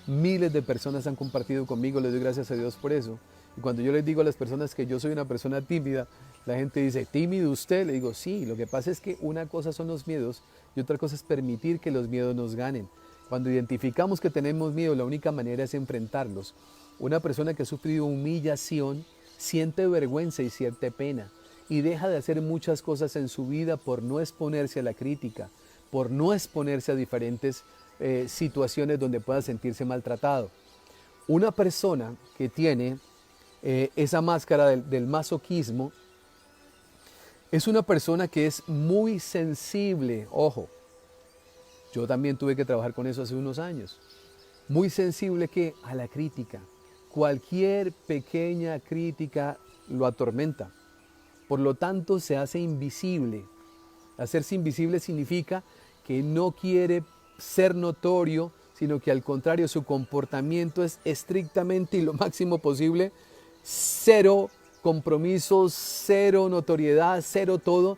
Miles de personas han compartido conmigo, les doy gracias a Dios por eso. Y cuando yo les digo a las personas que yo soy una persona tímida, la gente dice, ¿tímido usted? Le digo, sí, lo que pasa es que una cosa son los miedos y otra cosa es permitir que los miedos nos ganen. Cuando identificamos que tenemos miedo, la única manera es enfrentarlos. Una persona que ha sufrido humillación siente vergüenza y siente pena y deja de hacer muchas cosas en su vida por no exponerse a la crítica, por no exponerse a diferentes situaciones donde pueda sentirse maltratado. Una persona que tiene esa máscara del masoquismo es una persona que es muy sensible, ojo. Yo también tuve que trabajar con eso hace unos años. Muy sensible que a la crítica. Cualquier pequeña crítica lo atormenta. Por lo tanto, se hace invisible. Hacerse invisible significa que no quiere ser notorio, sino que al contrario, su comportamiento es estrictamente y lo máximo posible cero compromiso, cero notoriedad, cero todo,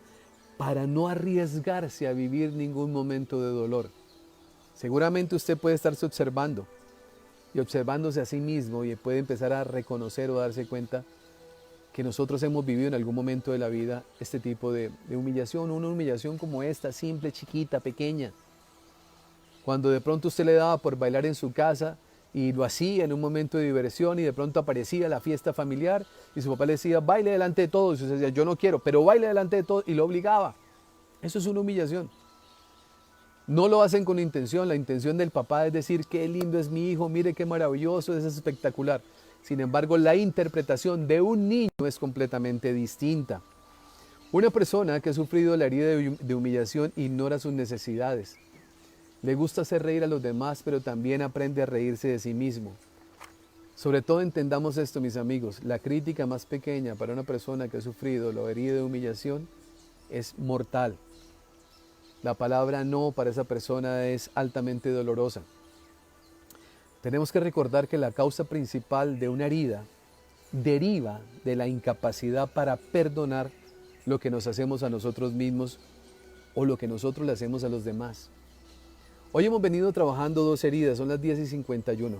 para no arriesgarse a vivir ningún momento de dolor. Seguramente usted puede estarse observando y observándose a sí mismo y puede empezar a reconocer o darse cuenta que nosotros hemos vivido en algún momento de la vida este tipo de humillación, una humillación como esta, simple, chiquita, pequeña. Cuando de pronto usted le daba por bailar en su casa y lo hacía en un momento de diversión y de pronto aparecía la fiesta familiar y su papá le decía, baile delante de todos. Y usted decía, yo no quiero, pero baile delante de todos, y lo obligaba. Eso es una humillación. No lo hacen con intención. La intención del papá es decir, qué lindo es mi hijo, mire qué maravilloso, es espectacular. Sin embargo, la interpretación de un niño es completamente distinta. Una persona que ha sufrido la herida de humillación ignora sus necesidades. Le gusta hacer reír a los demás, pero también aprende a reírse de sí mismo. Sobre todo entendamos esto, mis amigos. La crítica más pequeña para una persona que ha sufrido la herida de humillación es mortal. La palabra no para esa persona es altamente dolorosa. Tenemos que recordar que la causa principal de una herida deriva de la incapacidad para perdonar lo que nos hacemos a nosotros mismos o lo que nosotros le hacemos a los demás. Hoy hemos venido trabajando 2 heridas, son las 10:51.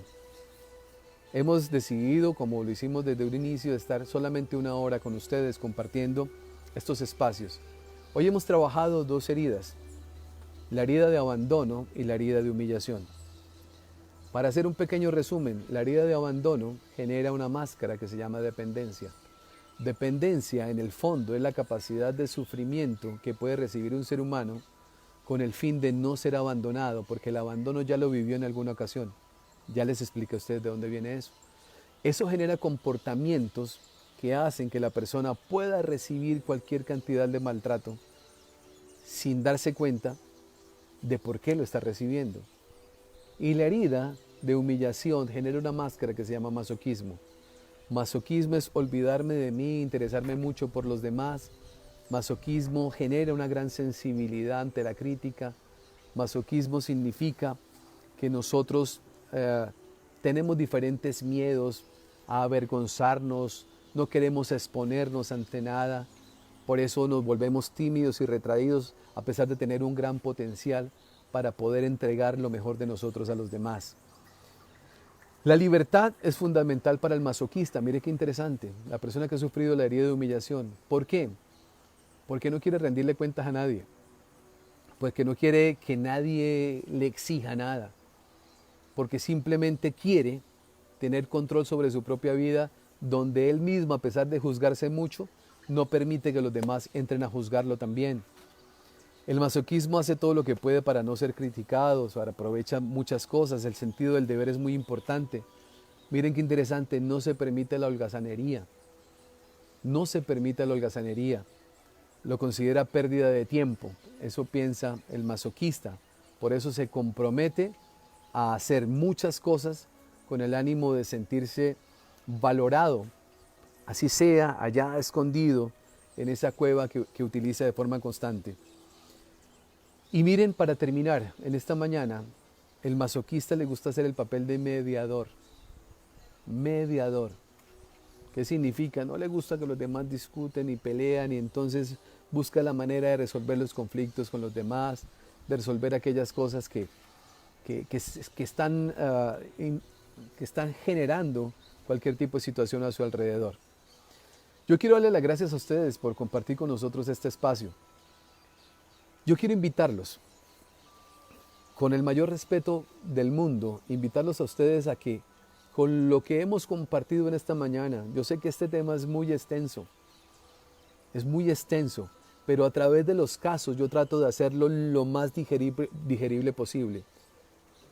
Hemos decidido, como lo hicimos desde un inicio, de estar solamente 1 hora con ustedes compartiendo estos espacios. Hoy hemos trabajado 2 heridas, la herida de abandono y la herida de humillación. Para hacer un pequeño resumen, la herida de abandono genera una máscara que se llama dependencia. Dependencia, en el fondo, es la capacidad de sufrimiento que puede recibir un ser humano con el fin de no ser abandonado, porque el abandono ya lo vivió en alguna ocasión. Ya les expliqué a ustedes de dónde viene eso. Eso genera comportamientos que hacen que la persona pueda recibir cualquier cantidad de maltrato sin darse cuenta de por qué lo está recibiendo. Y la herida de humillación genera una máscara que se llama masoquismo. Masoquismo es olvidarme de mí, interesarme mucho por los demás. Masoquismo genera una gran sensibilidad ante la crítica. Masoquismo significa que nosotros tenemos diferentes miedos a avergonzarnos, no queremos exponernos ante nada. Por eso nos volvemos tímidos y retraídos a pesar de tener un gran potencial para poder entregar lo mejor de nosotros a los demás. La libertad es fundamental para el masoquista. Mire qué interesante, la persona que ha sufrido la herida de humillación. ¿Por qué? Porque no quiere rendirle cuentas a nadie. Porque no quiere que nadie le exija nada. Porque simplemente quiere tener control sobre su propia vida, donde él mismo, a pesar de juzgarse mucho, no permite que los demás entren a juzgarlo también. El masoquismo hace todo lo que puede para no ser criticados, aprovecha muchas cosas, el sentido del deber es muy importante. Miren qué interesante, no se permite la holgazanería. No se permite la holgazanería. Lo considera pérdida de tiempo, eso piensa el masoquista. Por eso se compromete a hacer muchas cosas con el ánimo de sentirse valorado, así sea allá escondido en esa cueva que utiliza de forma constante. Y miren, para terminar, en esta mañana, el masoquista le gusta hacer el papel de mediador. Mediador. ¿Qué significa? No le gusta que los demás discuten y pelean y entonces busca la manera de resolver los conflictos con los demás, de resolver aquellas cosas que están generando cualquier tipo de situación a su alrededor. Yo quiero darle las gracias a ustedes por compartir con nosotros este espacio. Yo quiero invitarlos, con el mayor respeto del mundo, invitarlos a ustedes a que, con lo que hemos compartido en esta mañana, yo sé que este tema es muy extenso, pero a través de los casos yo trato de hacerlo lo más digerible posible.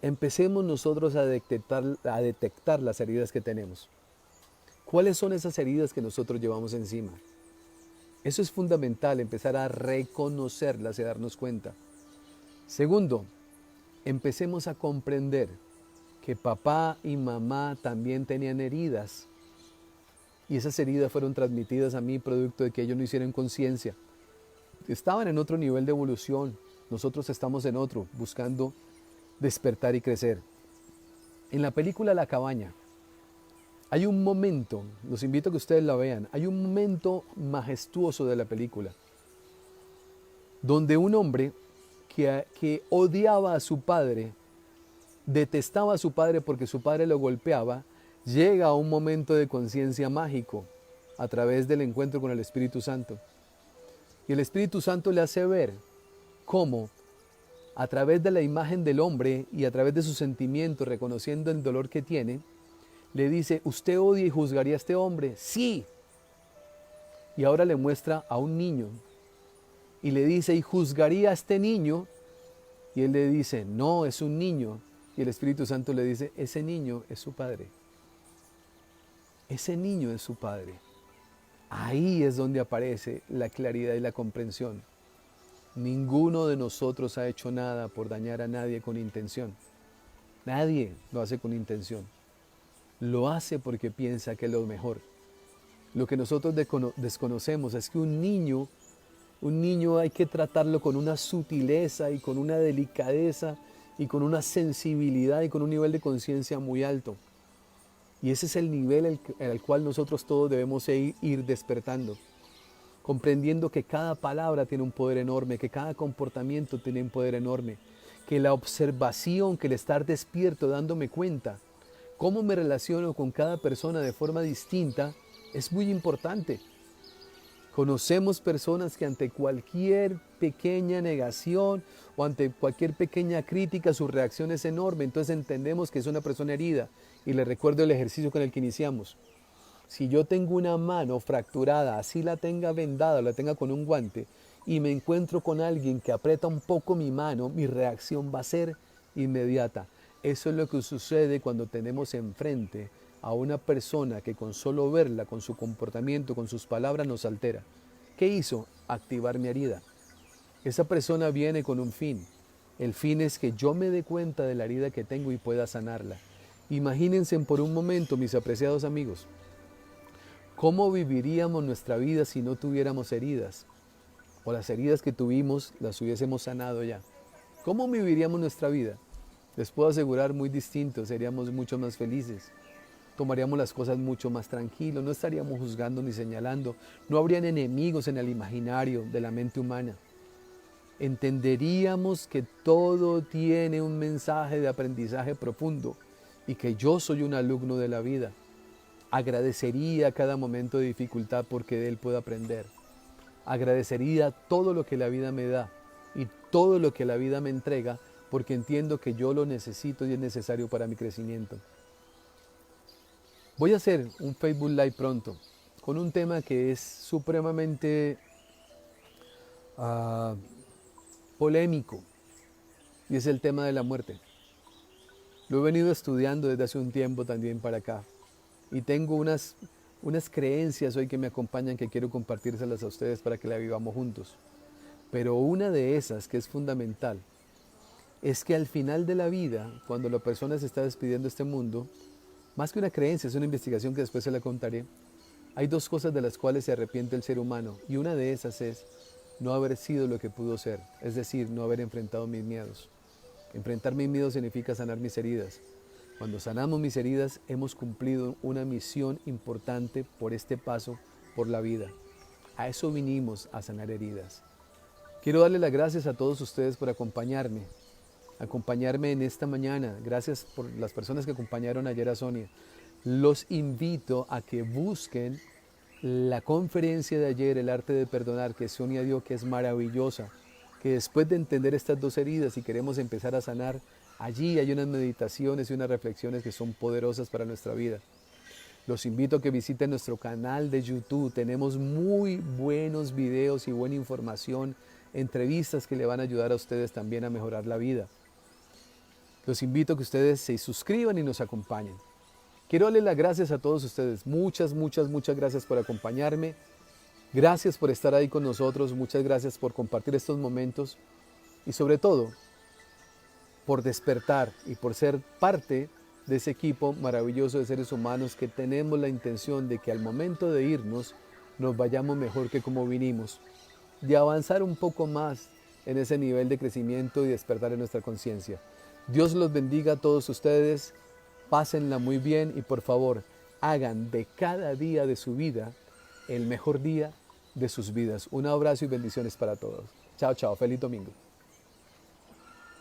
Empecemos nosotros a detectar las heridas que tenemos. ¿Cuáles son esas heridas que nosotros llevamos encima? Eso es fundamental, empezar a reconocerlas y darnos cuenta. Segundo, empecemos a comprender que papá y mamá también tenían heridas y esas heridas fueron transmitidas a mí producto de que ellos no hicieron conciencia. Estaban en otro nivel de evolución, nosotros estamos en otro, buscando despertar y crecer. En la película La Cabaña, hay un momento, los invito a que ustedes la vean, hay un momento majestuoso de la película, donde un hombre que odiaba a su padre, detestaba a su padre porque su padre lo golpeaba, llega a un momento de conciencia mágico a través del encuentro con el Espíritu Santo. Y el Espíritu Santo le hace ver cómo a través de la imagen del hombre y a través de sus sentimientos, reconociendo el dolor que tiene, le dice, ¿usted odia y juzgaría a este hombre? Sí. Y ahora le muestra a un niño y le dice, ¿y juzgaría a este niño? Y él le dice, no, es un niño. Y el Espíritu Santo le dice, ese niño es su padre. Ese niño es su padre. Ahí es donde aparece la claridad y la comprensión. Ninguno de nosotros ha hecho nada por dañar a nadie con intención. Nadie lo hace con intención. Lo hace porque piensa que es lo mejor. Lo que nosotros desconocemos es que un niño hay que tratarlo con una sutileza y con una delicadeza y con una sensibilidad y con un nivel de conciencia muy alto. Y ese es el nivel al cual nosotros todos debemos ir despertando, comprendiendo que cada palabra tiene un poder enorme, que cada comportamiento tiene un poder enorme, que la observación, que el estar despierto, dándome cuenta, cómo me relaciono con cada persona de forma distinta, es muy importante. Conocemos personas que ante cualquier pequeña negación o ante cualquier pequeña crítica su reacción es enorme, entonces entendemos que es una persona herida. Y les recuerdo el ejercicio con el que iniciamos. Si yo tengo una mano fracturada, así la tenga vendada, la tenga con un guante, y me encuentro con alguien que aprieta un poco mi mano, mi reacción va a ser inmediata. Eso es lo que sucede cuando tenemos enfrente a una persona que con solo verla, con su comportamiento, con sus palabras nos altera. ¿Qué hizo? Activar mi herida. Esa persona viene con un fin. El fin es que yo me dé cuenta de la herida que tengo y pueda sanarla. Imagínense por un momento, mis apreciados amigos, ¿cómo viviríamos nuestra vida si no tuviéramos heridas? O las heridas que tuvimos las hubiésemos sanado ya. ¿Cómo viviríamos nuestra vida? Les puedo asegurar muy distinto, seríamos mucho más felices. Tomaríamos las cosas mucho más tranquilos, no estaríamos juzgando ni señalando, no habrían enemigos en el imaginario de la mente humana. Entenderíamos que todo tiene un mensaje de aprendizaje profundo y que yo soy un alumno de la vida. Agradecería cada momento de dificultad porque de él puedo aprender. Agradecería todo lo que la vida me da y todo lo que la vida me entrega porque entiendo que yo lo necesito y es necesario para mi crecimiento. Voy a hacer un Facebook Live pronto con un tema que es supremamente polémico y es el tema de la muerte. Lo he venido estudiando desde hace un tiempo también para acá y tengo unas creencias hoy que me acompañan que quiero compartírselas a ustedes para que la vivamos juntos. Pero una de esas que es fundamental es que al final de la vida, cuando la persona se está despidiendo de este mundo, más que una creencia, es una investigación que después se la contaré, hay dos cosas de las cuales se arrepiente el ser humano y una de esas es no haber sido lo que pudo ser, es decir, no haber enfrentado mis miedos. Enfrentar mis miedos significa sanar mis heridas. Cuando sanamos mis heridas, hemos cumplido una misión importante por este paso por la vida. A eso vinimos, a sanar heridas. Quiero darle las gracias a todos ustedes por acompañarme en esta mañana. Gracias por las personas que acompañaron ayer a Sonia. Los invito a que busquen la conferencia de ayer, El arte de perdonar, que Sonia dio, que es maravillosa. Que después de entender estas dos heridas y queremos empezar a sanar, allí hay unas meditaciones y unas reflexiones que son poderosas para nuestra vida. Los invito a que visiten nuestro canal de YouTube. Tenemos muy buenos videos y buena información, entrevistas que le van a ayudar a ustedes también a mejorar la vida. Los invito a que ustedes se suscriban y nos acompañen. Quiero darle las gracias a todos ustedes. Muchas gracias por acompañarme. Gracias por estar ahí con nosotros, muchas gracias por compartir estos momentos y sobre todo por despertar y por ser parte de ese equipo maravilloso de seres humanos que tenemos la intención de que al momento de irnos nos vayamos mejor que como vinimos, de avanzar un poco más en ese nivel de crecimiento y despertar en nuestra conciencia. Dios los bendiga a todos ustedes, pásenla muy bien y por favor hagan de cada día de su vida el mejor día de sus vidas. Un abrazo y bendiciones para todos. Chao, chao. Feliz domingo.